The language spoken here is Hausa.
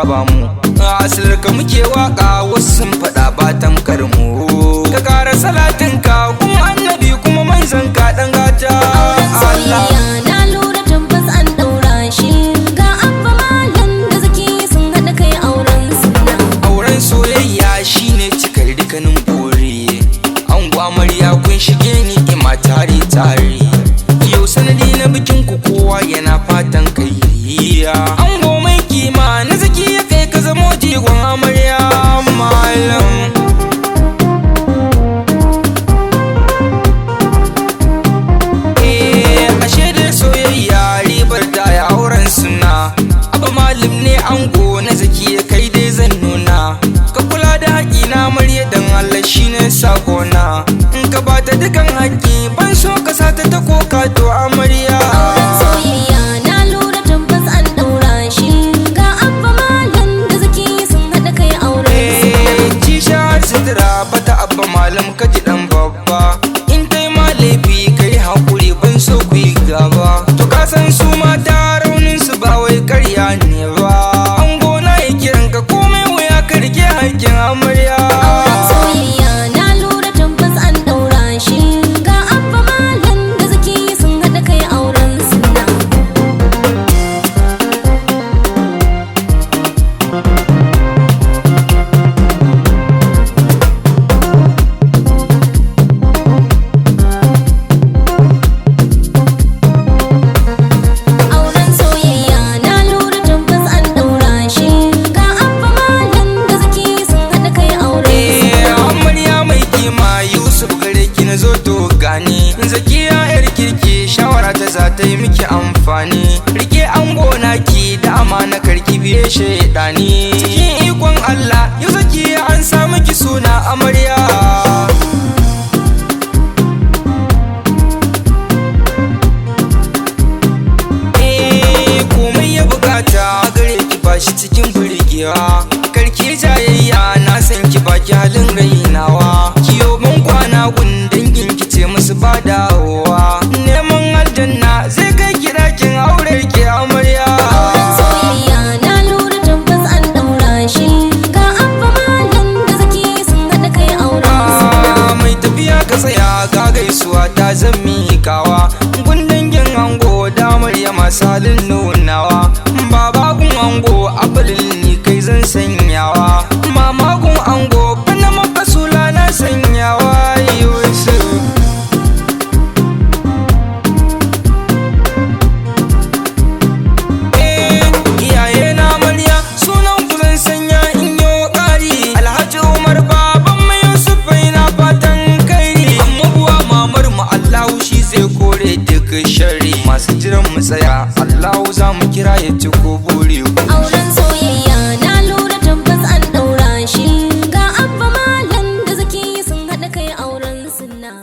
ba mu asilar ka muke waka wasu sun faɗa ba tamkar mu ka kara salatin ka kuma annabi kuma manzon ka dan gata Allah na lura tabbas an daura shi ga abba malam da zaki sun hada kai auren sunna auren soyayya shine cikar dukkanin buri ango amarya kun shige ni ima tare tare yau sanadi na bikin ku kowa yana fatan kai ango mai kima na zaki ya kai ka zamo jigon amarya malam ashe da soyayya ribar da ya auren suna abba malam ne ango na zaki ya kai dai zan nuna ka kula da haƙi na amarya dan Allah shine sakona in ka bata dukan haƙi ban so ka sata ta koka to amarya auren soyayya na lura tabbas an daura shi ga abba malam da zaki sun hada kai auren sunna kisha sutura bata abba malam ka ji dan babba in kai ma laifi kai hakuri ban so ku yi gaba to ka san su mata raunin su ba wai karya ne ba ango na yi kiran ka komai wuya ka rike haƙƙin amarya auren soyayya na lura tabbas an daura shi ga abba malam da zaki sun hada kai auren sunna auren soyayya na lura tabbas an daura shi ga abba malam da zaki sun hada kai auren sunna amarya mai kima Yusuf gare ki na zo to gani zakiya yar kirki shawara ta za ta yi miki amfani rike ango naki da amana karki biye shaidani cikin ikon Allah yau zakiya an sa miki suna amarya komai ya bukata gare ki bashi cikin burgewa karki jayayya na san ki baki halin rainawa kiyo ban kwana gun dangin ki ce musu ba dawowa neman aljanna zai kai ki dakin aure ki amarya auren soyayya na lura tabbas an daura shi ga abba malam da zaki sun hada kai auren sunna mai tafiya ka tsaya ga gaisuwa ta zan miƙawa gun dangin ango damar ya masalin nunawa baba gun ango abalin ni kai zan sanyawa mama gun ango bana maka sula na sanyawa Yusuf iyaye na amarya sunan ku zan sanya in yo ƙari Alhaji Umar baban mu Yusuf ina fatan kairi amma buwa mamar mu Allahu shi zai kore duk sharri masu jiran mu tsaya Allahu za mu kira ya ci ko bore ku auren soyayya na lura tabbas an daura shi ga abba malam da zaki sun hada kai auren sunna